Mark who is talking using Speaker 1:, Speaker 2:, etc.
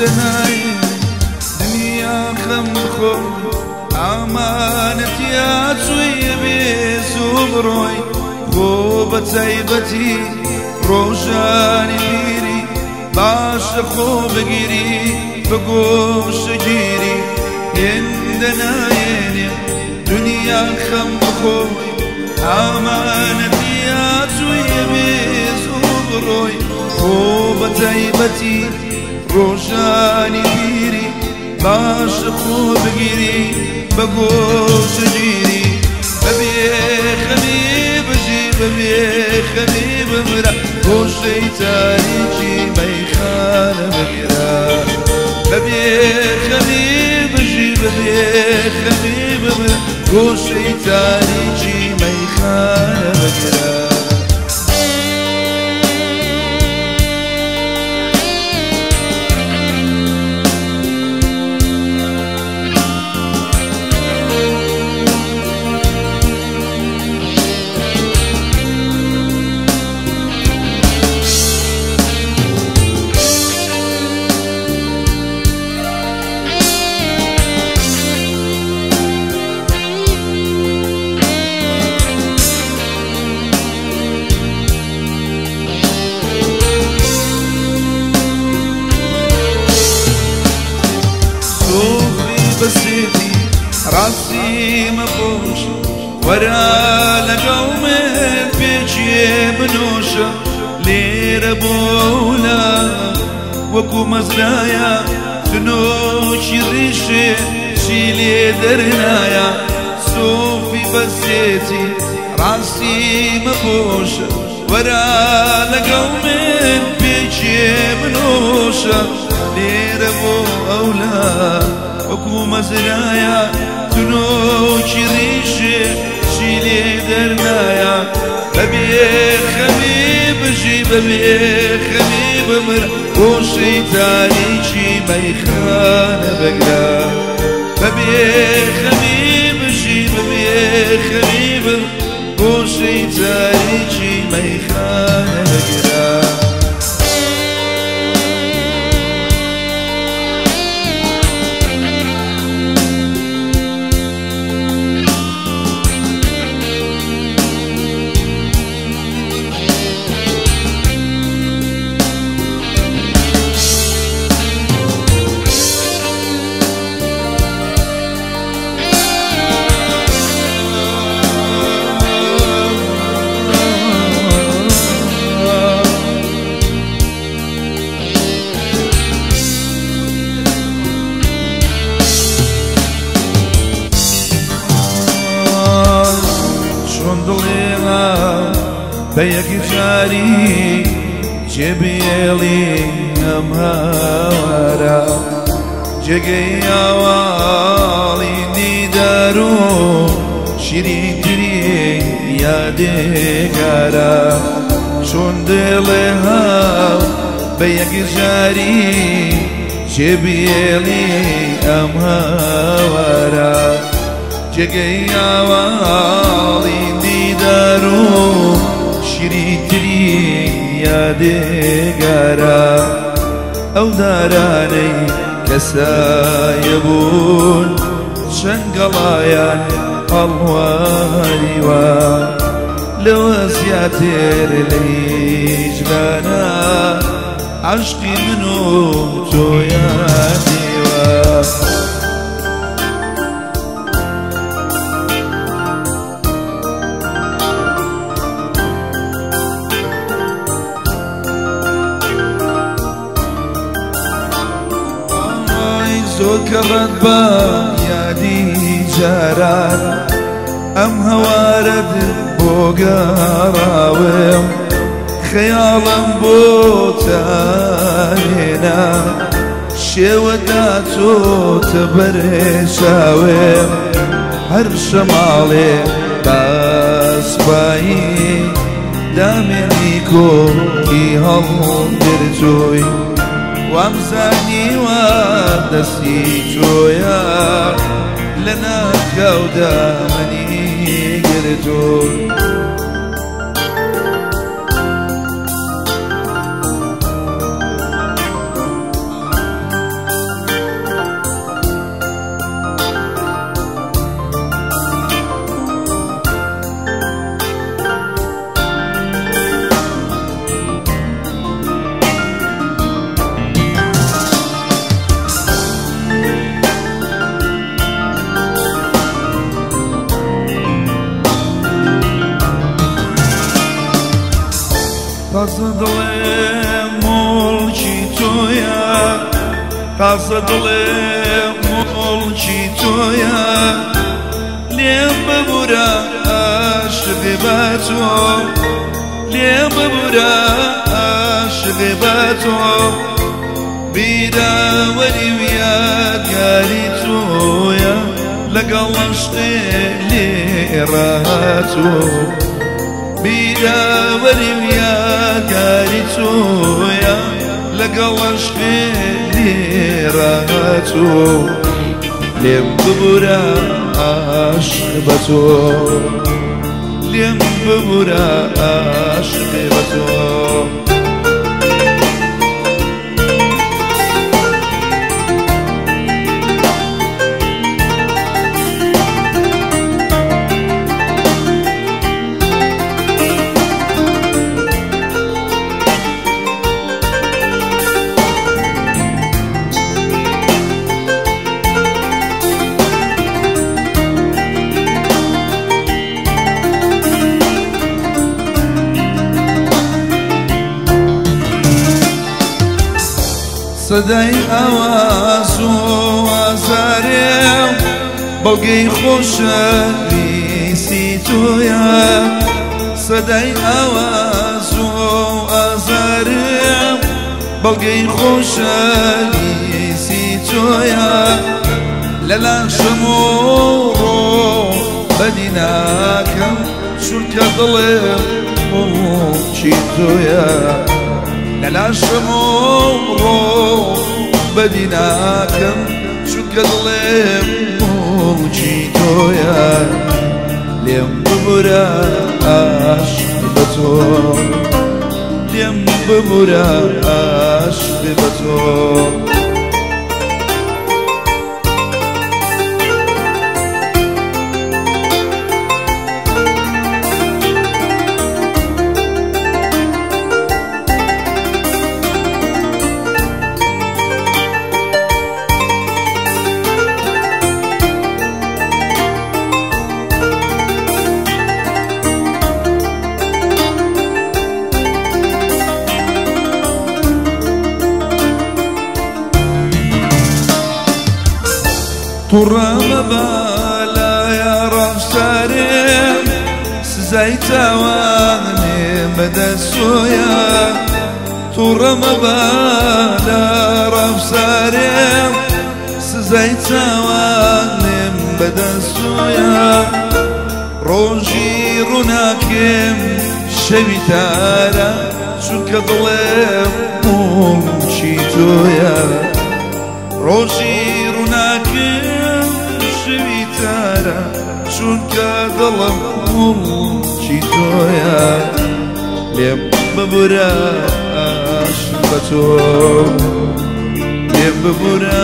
Speaker 1: دناي دنيا خمخوي أمانتي أتوي بزبروي خوبة عيبتي روشاني بيري باش خوب جيري بقوش جيري يندنا يني دنيا خمخوي أمانتي أتوي بزبروي خوبة عيبتي روشاني بيري باش خوب جيري بقوش جيري ببي خبيب جي ببي خبيب مرا وشيطاني جي ميخان مقرا ببي خبيب جي ببي خبيب مرا وشيطاني جي ميخان مقرا بسيتي راسي مفوش ورا لقوم بيجي بنوشة لير بولا وكو مزرايا تنوش ريشي شيلي درنايا صوفي بسيتي راسي مفوش ورا لقوم بيجي بنوشة لير بولا وكو مزرايا تنوش ريشي شيلي درنايا ببي خبيب جي ببي خبيب مر وشيطاني جي ميخان بقرا ببي خبيب جي ببي خبيب وشيطاني جي ميخان بقرا بيك جاري جبيلي أمهارا جاقي عوالي ندارو شيرين تري يا ديكارا شون دلها بيك جاري جبيلي أمهارا جاقي عوالي ندارو شريتري يا ديقارا أو داراني كسايبون شنقلايان الواني لو زياتر ليش بانا عشقي منو توياتي زوكبت با يادي جاران أم هوارد بوغاراوم خيالا بوتانينا شوداتو تبرشاوم هر شمالي باسباي دامنيكو كي هم درجوي وامزاني ودسي جويا لنا كودا مني قرجوي تازه دلم ملکی تویا تازه دلم ملکی تویا لیم ببورا عاشقی با تو لیم ببورا عاشقی با تو بیراوری و یادگاری تویا لەگەڵ عشقی لێراتۆ بیراوەری و یادگاری تۆیە لەگەڵ عشقی لێراتۆ لێم ببورە عاشق بە تۆ لێم ببورە عاشقی بە تۆ صدای ئاواز و ئازارێم بەڵگەی خۆشەویستی تۆیە صدای ئاواز و ئازارێم بەڵگەی خۆشەویستی تۆیە لە لاشەم و بەدی ناکەم چونکە دڵێم مڵکی تۆیە لەلاشەم و بەدی ناکەم چونکە دڵێم مڵکی تۆیە لێم ببورە عاشق بە تۆ لێم ببورە عاشق بە تۆ توڕەمە بالایە ڕەفسارێم سزای تاوانێم بەدەستۆیە توڕەمە بالە ڕەفسارێم سزای تاوانێم بەدەستۆیە ڕۆژی ڕووناکێم شەوی تارە چونکە دڵێم مڵکی تۆیە ڕۆژی ڕووناکێم شەوی تارە چونکە دڵم مڵکی تۆیە لێم ببورە عاشق بە تۆ لێم ببورە